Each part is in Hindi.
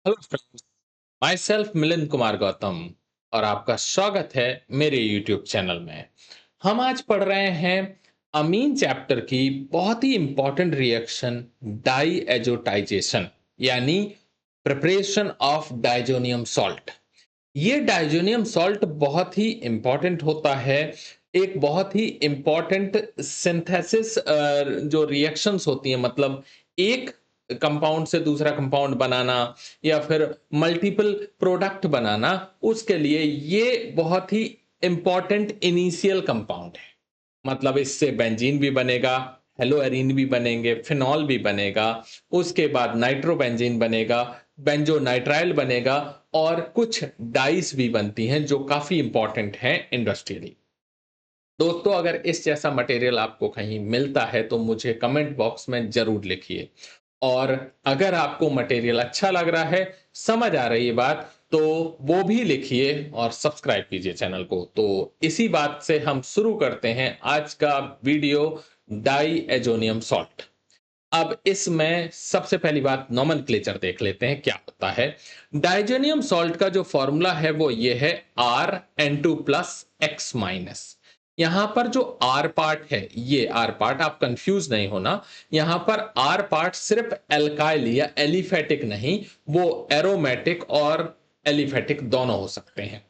Hello friends, my self Milind Kumar Gautam और आपका स्वागत है मेरे यूट्यूब चैनल में। हम आज पढ़ रहे हैं अमीन चैप्टर की बहुत ही इंपॉर्टेंट रिएक्शन, डाई एजोटाइजेशन, यानी प्रिपरेशन ऑफ डाइजोनियम सॉल्ट। ये डाइजोनियम सॉल्ट बहुत ही इंपॉर्टेंट होता है। एक बहुत ही इंपॉर्टेंट सिंथेसिस जो रिएक्शंस होती हैं, मतलब एक कंपाउंड से दूसरा कंपाउंड बनाना या फिर मल्टीपल प्रोडक्ट बनाना, उसके लिए ये बहुत ही इंपॉर्टेंट इनिशियल कंपाउंड है। मतलब इससे बेंजीन भी बनेगा, हेलोएरीन भी बनेंगे, फिनॉल भी बनेगा, उसके बाद नाइट्रोबेंजीन बनेगा, बेंजोनाइट्राइल बनेगा और कुछ डाइस भी बनती हैं जो काफ़ी इंपॉर्टेंट हैं इंडस्ट्रियली। दोस्तों, अगर इस जैसा मटेरियल आपको कहीं मिलता है तो मुझे कमेंट बॉक्स में ज़रूर लिखिए। और अगर आपको मटेरियल अच्छा लग रहा है, समझ आ रही है बात, तो वो भी लिखिए और सब्सक्राइब कीजिए चैनल को। तो इसी बात से हम शुरू करते हैं आज का वीडियो, डाई एजोनियम सॉल्ट। अब इसमें सबसे पहली बात, नोमेनक्लेचर देख लेते हैं क्या होता है। डाइजेनियम सॉल्ट का जो फॉर्मूला है वो ये है Rn2+X-। यहां पर जो R पार्ट है, ये R पार्ट, आप कंफ्यूज नहीं होना। यहां पर R पार्ट सिर्फ एल्काइल या एलिफेटिक नहीं, वो एरोमेटिक और एलिफेटिक दोनों हो सकते हैं।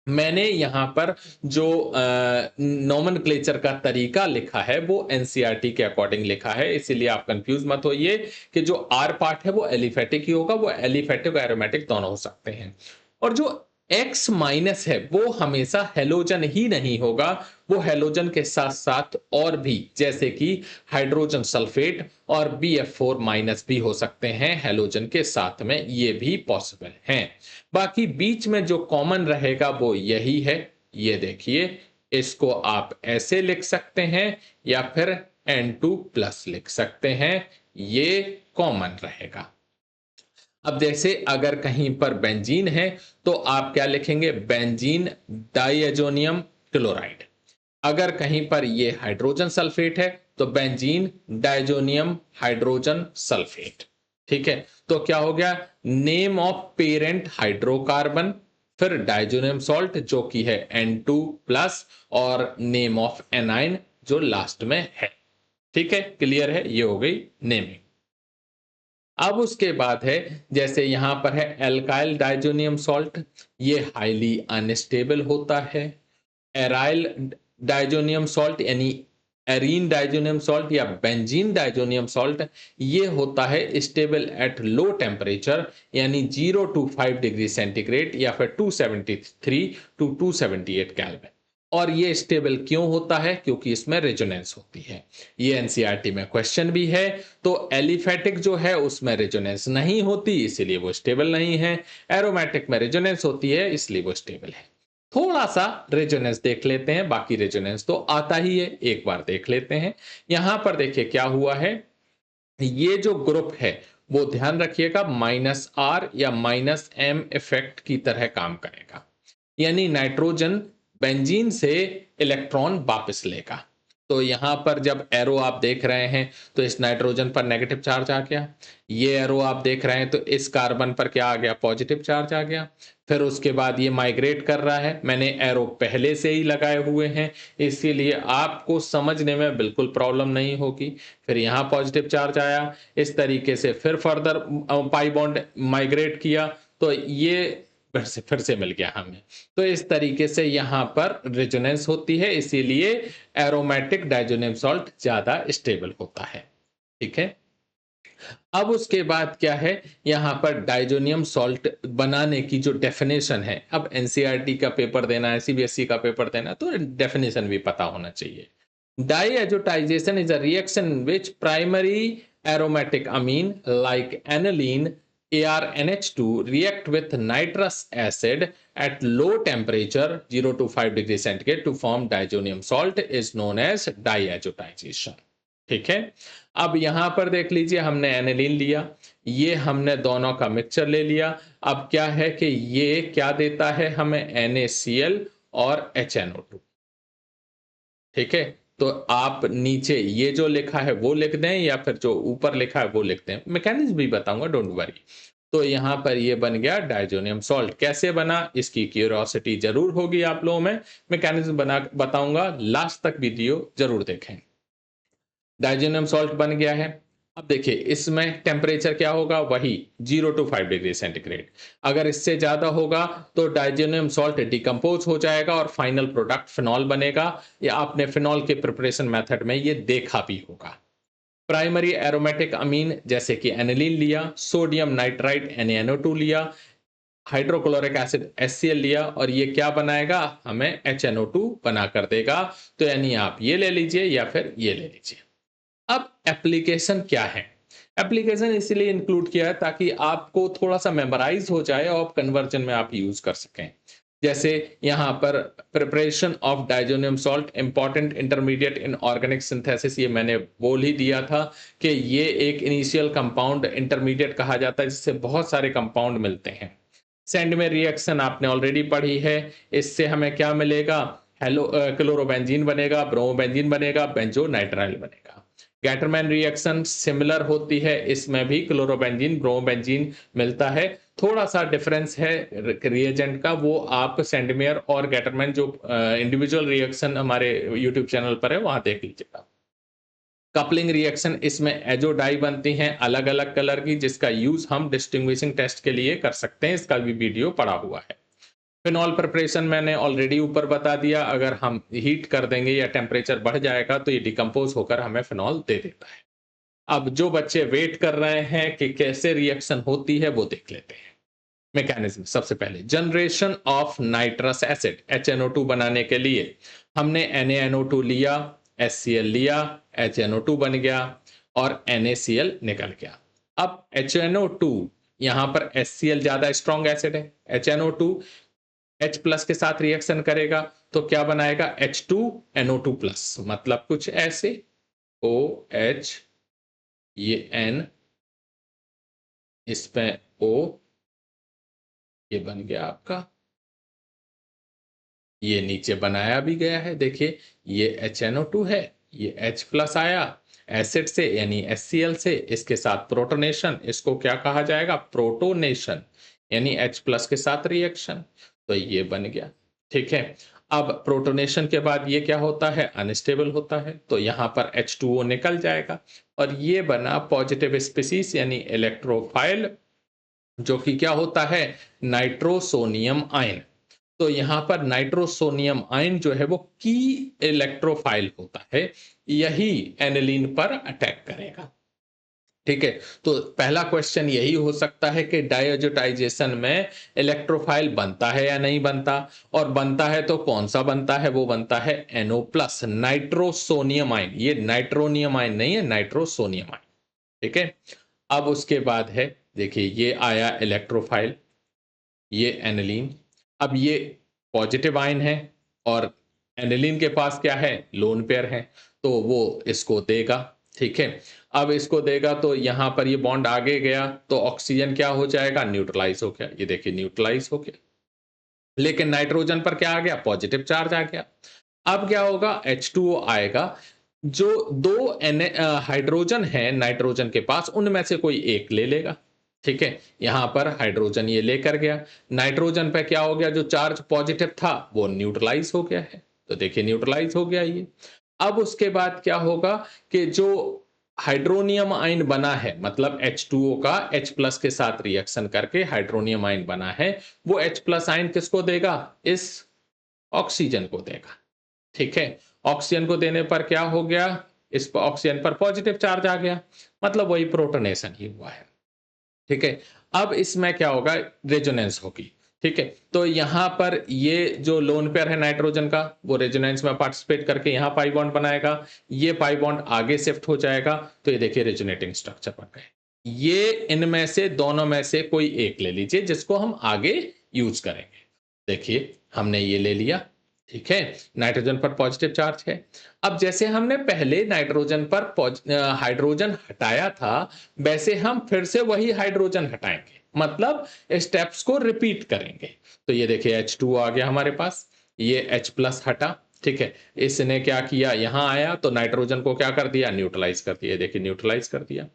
मैंने यहाँ पर जो नोमेनक्लेचर का तरीका लिखा है वो एनसीईआरटी के अकॉर्डिंग लिखा है, इसीलिए आप कंफ्यूज मत होइए कि जो आर पार्ट है वो एलिफेटिक ही होगा। वो एलिफेटिक और एरोमेटिक दोनों हो सकते हैं। और जो एक्स माइनस है वो हमेशा हेलोजन ही नहीं होगा, वो हेलोजन के साथ साथ और भी, जैसे कि हाइड्रोजन सल्फेट और BF4- भी हो सकते हैं हेलोजन के साथ में, ये भी पॉसिबल हैं। बाकी बीच में जो कॉमन रहेगा वो यही है। ये देखिए, इसको आप ऐसे लिख सकते हैं या फिर N2+ लिख सकते हैं, ये कॉमन रहेगा। अब जैसे अगर कहीं पर बेंजीन है तो आप क्या लिखेंगे, बेंजीन डाइएजोनियम क्लोराइड। अगर कहीं पर ये हाइड्रोजन सल्फेट है तो बेंजीन डाइजोनियम हाइड्रोजन सल्फेट। ठीक है, तो क्या हो गया, नेम ऑफ पेरेंट हाइड्रोकार्बन, फिर डाइजोनियम सॉल्ट जो कि है N2+, और नेम ऑफ एनाइन जो लास्ट में है। ठीक है, क्लियर है, ये हो गई नेमिंग। अब उसके बाद है, जैसे यहां पर है एल्काइल डाइजोनियम सॉल्ट, ये हाईली अनस्टेबल होता है। एराइल डाइजोनियम सॉल्ट यानी एरीन डाइजोनियम सॉल्ट या बेंजीन डाइजोनियम सॉल्ट, ये होता है स्टेबल एट लो टेम्परेचर, यानी 0 to 5 डिग्री सेंटीग्रेड या फिर 273 to 278 केल्विन। और ये स्टेबल क्यों होता है, क्योंकि इसमें रेजोनेंस होती है। ये एनसीईआरटी में क्वेश्चन भी है। तो एलिफेटिक जो है उसमें रेजोनेंस नहीं होती, इसीलिए वो स्टेबल नहीं है। एरोमेटिक में रेजोनेंस होती है, इसलिए वो स्टेबल है। थोड़ा सा रेजोनेंस देख लेते हैं, बाकी रेजोनेंस तो आता ही है, एक बार देख लेते हैं। यहां पर देखिए क्या हुआ है, ये जो ग्रुप है वो ध्यान रखिएगा -R या -M इफेक्ट की तरह काम करेगा, यानी नाइट्रोजन बेंजीन से इलेक्ट्रॉन वापस लेगा। तो यहां पर जब एरो आप देख रहे हैं तो इस नाइट्रोजन पर नेगेटिव चार्ज आ गया। ये एरो आप देख रहे हैं तो इस कार्बन पर क्या आ गया, पॉजिटिव चार्ज आ गया। फिर उसके बाद ये माइग्रेट कर रहा है, मैंने एरो पहले से ही लगाए हुए हैं, इसीलिए आपको समझने में बिल्कुल प्रॉब्लम नहीं होगी। फिर यहाँ पॉजिटिव चार्ज आया, इस तरीके से फिर फर्दर पाई बॉन्ड माइग्रेट किया, तो ये फिर से मिल गया हमें। तो इस तरीके से यहाँ पर रेजोनेंस होती है, इसीलिए एरोमेटिक डाइजोनियम सॉल्ट ज्यादा स्टेबल होता है। ठीक है, अब उसके बाद क्या है, यहाँ पर डाइजोनियम सॉल्ट बनाने की जो डेफिनेशन है, अब एनसीईआरटी का पेपर देना है, सीबीएसई का पेपर देना है, तो डेफिनेशन भी पता होना चाहिए। Diazotization is a reaction in which primary aromatic amine like aniline ARNH2 react with nitrous acid at low temperature 0 to 5 degree centigrade to form diazonium salt is known as diazotization। ठीक है, अब यहां पर देख लीजिए, हमने एनिलीन लिया, ये हमने दोनों का मिक्सचर ले लिया। अब क्या है कि ये क्या देता है हमें, NaCl और HNO2। ठीक है, तो आप नीचे ये जो लिखा है वो लिख दें या फिर जो ऊपर लिखा है वो लिख दें, मैकेनिज्म भी बताऊंगा, डोंट वरी। तो यहाँ पर ये बन गया डायज़ोनियम सॉल्ट। कैसे बना इसकी क्यूरियोसिटी ज़रूर होगी आप लोगों में, मैकेनिज़्म बना बताऊँगा, लास्ट तक वीडियो ज़रूर देखें। डायज़ोनियम सॉल्ट बन गया है। अब देखिए इसमें टेम्परेचर क्या होगा, वही 0 टू 5 डिग्री सेंटीग्रेड। अगर इससे ज़्यादा होगा तो डायज़ोनियम सॉल्ट डिकम्पोज़ हो जाएगा और फाइनल प्रोडक्ट फिनॉल बनेगा। या आपने फिनॉल के प्रिपरेशन मेथड में ये देखा भी होगा। प्राइमरी एरोमेटिक अमीन जैसे कि एनिलीन लिया, सोडियम नाइट्राइट NaNO2 लिया, हाइड्रोक्लोरिक एसिड HCl लिया और ये क्या बनाएगा, हमें HNO2 बना कर देगा। तो यानी आप ये ले लीजिए या फिर ये ले लीजिए। अब एप्लीकेशन क्या है? एप्लीकेशन इसीलिए इंक्लूड किया है ताकि आपको थोड़ा-सा मेमोराइज़ हो जाए और कन्वर्जन में आप यूज़ कर सकें। जैसे यहाँ पर preparation of diazonium salt important intermediate in organic synthesis, ये मैंने बोल ही दिया था कि ये एक इनिशियल कंपाउंड इंटरमीडिएट कहा जाता है जिससे बहुत सारे कंपाउंड मिलते हैं। सेंडमेयर रिएक्शन आपने ऑलरेडी पढ़ी है। इससे हमें क्या मिलेगा? क्लोरोबेंजीन बनेगा, ब्रोमोबेंजीन बनेगा, बेंजोनाइट्राइल बनेगा। गैटरमैन रिएक्शन सिमिलर होती है, इसमें भी क्लोरोबेंजीन, ब्रोमोबेंजीन मिलता है। थोड़ा-सा डिफरेंस है रिएजेंट का, वो आप सेंडमेयर और गैटरमैन जो इंडिविजुअल रिएक्शन हमारे यूट्यूब चैनल पर है, वहाँ देख लीजिएगा। कपलिंग रिएक्शन, इसमें एजो डाई बनती हैं अलग-अलग कलर की, जिसका यूज़ हम डिस्टिंग्विशिंग टेस्ट के लिए कर सकते हैं, इसका भी वीडियो पड़ा हुआ है। फिनॉल प्रिपरेशन मैंने ऑलरेडी ऊपर बता दिया, अगर हम हीट कर देंगे या टेम्परेचर बढ़ जाएगा तो ये डिकम्पोज़ होकर हमें फिनॉल दे देता है। अब जो बच्चे वेट कर रहे हैं कि कैसे रिएक्शन होती है, वो देख लेते हैं। मैकेनिज्म सबसे पहले generation of nitrous acid HNO2 बनाने के लिए हमने NaNO2 लिया, HCl लिया, HNO2 बन गया और NaCl निकल गया। अब HNO2 यहाँ पर HCl ज़्यादा स्ट्रॉन्ग एसिड है, HNO2 H प्लस के साथ रिएक्शन करेगा तो क्या बनाएगा, H2NO2 प्लस, मतलब कुछ ऐसे OH, ये N, इसमें O, ये बन गया आपका, ये नीचे बनाया भी गया है, देखिए ये HNO2 है, ये H प्लस आया एसिड से यानी HCl से, इसके साथ प्रोटोनेशन, इसको क्या कहा जाएगा, प्रोटोनेशन, यानी H प्लस के साथ रिएक्शन, तो ये बन गया। ठीक है, अब प्रोटोनेशन के बाद ये क्या होता है, अनस्टेबल होता है, तो यहाँ पर H2O निकल जाएगा और ये बना पॉजिटिव स्पीसीज यानी इलेक्ट्रोफाइल, जो कि क्या होता है, नाइट्रोसोनियम आयन। तो यहाँ पर नाइट्रोसोनियम आयन जो है वो की इलेक्ट्रोफाइल होता है, यही एनिलीन पर अटैक करेगा। ठीक है, तो पहला क्वेश्चन यही हो सकता है कि डायज़ोटाइजेशन में इलेक्ट्रोफाइल बनता है या नहीं बनता, और बनता है तो कौन सा बनता है, वो बनता है NO प्लस नाइट्रोसोनियम आयन, ये नाइट्रोनियम आयन नहीं है, नाइट्रोसोनियम आयन। ठीक है, अब उसके बाद है, देखिए ये आया इलेक्ट्रोफाइल, ये एनिलीन। अब ये पॉजिटिव आयन है और एनिलीन के पास क्या है, लोन पेयर है, तो वो इसको देगा। ठीक है, अब इसको देगा तो यहाँ पर ये बॉन्ड आगे गया तो ऑक्सीजन क्या हो जाएगा, न्यूट्रलाइज हो गया, ये देखिए न्यूट्रलाइज हो गया। लेकिन नाइट्रोजन पर क्या आ गया, पॉजिटिव चार्ज आ गया। अब क्या होगा, H2O आएगा, जो दो हाइड्रोजन है नाइट्रोजन के पास, उनमें से कोई एक ले लेगा। ठीक है, यहाँ पर हाइड्रोजन ये लेकर गया, नाइट्रोजन पे क्या हो गया, जो चार्ज पॉजिटिव था वो न्यूट्रलाइज हो गया है, तो देखिए न्यूट्रलाइज हो गया ये। अब उसके बाद क्या होगा कि जो हाइड्रोनियम आयन बना है, मतलब H2O का H प्लस के साथ रिएक्शन करके हाइड्रोनियम आयन बना है, वो H प्लस आयन किसको देगा, इस ऑक्सीजन को देगा। ठीक है, ऑक्सीजन को देने पर क्या हो गया, इस पर ऑक्सीजन पर पॉजिटिव चार्ज आ गया, मतलब वही प्रोटोनेशन ही हुआ है। ठीक है, अब इसमें क्या होगा, रेजोनेंस होगी। ठीक है, तो यहाँ पर ये जो लोन पेयर है नाइट्रोजन का, वो रेजोनेंस में पार्टिसिपेट करके यहाँ पाई बॉन्ड बनाएगा, ये पाई बॉन्ड आगे शिफ्ट हो जाएगा, तो ये देखिए रेजोनेटिंग स्ट्रक्चर बन गए। ये इनमें से दोनों में से कोई एक ले लीजिए जिसको हम आगे यूज करेंगे। देखिए हमने ये ले लिया, ठीक है, नाइट्रोजन पर पॉजिटिव चार्ज है। अब जैसे हमने पहले नाइट्रोजन पर हाइड्रोजन हटाया था, वैसे हम फिर से वही हाइड्रोजन हटाएंगे, मतलब स्टेप्स को रिपीट करेंगे। तो ये देखिए H2 आ गया हमारे पास, ये H प्लस हटा, ठीक है, इसने क्या किया, यहाँ आया तो नाइट्रोजन को क्या कर दिया, न्यूट्रलाइज कर दिया, देखिए न्यूट्रलाइज कर दिया।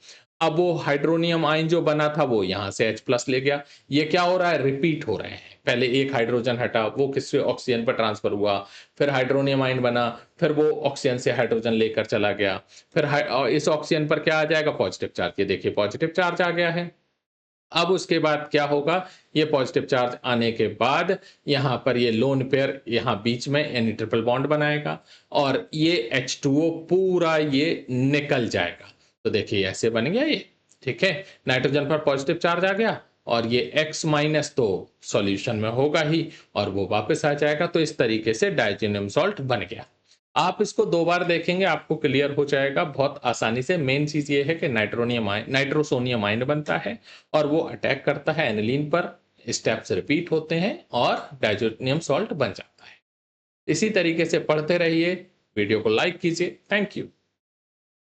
अब वो हाइड्रोनियम आयन जो बना था वो यहाँ से H+ ले गया। ये क्या हो रहा है? रिपीट हो रहे हैं। पहले एक हाइड्रोजन हटा, वो किससे? ऑक्सीजन पर ट्रांसफर हुआ, फिर हाइड्रोनियम आयन बना, फिर वो ऑक्सीजन से हाइड्रोजन लेकर चला गया, फिर इस ऑक्सीजन पर क्या आ जाएगा? Positive charge. ये देखिए पॉजिटिव चार्ज आ गया है। अब उसके बाद क्या होगा? ये पॉजिटिव चार्ज आने के बाद यहाँ पर ये लोन पेयर यहाँ बीच में N ट्रिपल बॉन्ड बनाएगा और ये H2O पूरा ये निकल जाएगा। तो देखिए ऐसे बन गया ये, ठीक है? नाइट्रोजन पर पॉजिटिव चार्ज आ गया और ये X- तो सॉल्यूशन में होगा ही और वो वापस आ जाएगा। तो इस तरीके से डायज़ोनियम सॉल्ट बन गया। आप इसको 2 बार देखेंगे, आपको क्लियर हो जाएगा बहुत आसानी से। मेन चीज़ ये है कि नाइट्रोसोनियम आयन बनता है और वो अटैक करता है एनिलीन पर, स्टेप्स रिपीट होते हैं और डायज़ोनियम सॉल्ट बन जाता है। इसी तरीके से पढ़ते रहिए, वीडियो को लाइक कीजिए। Thank you.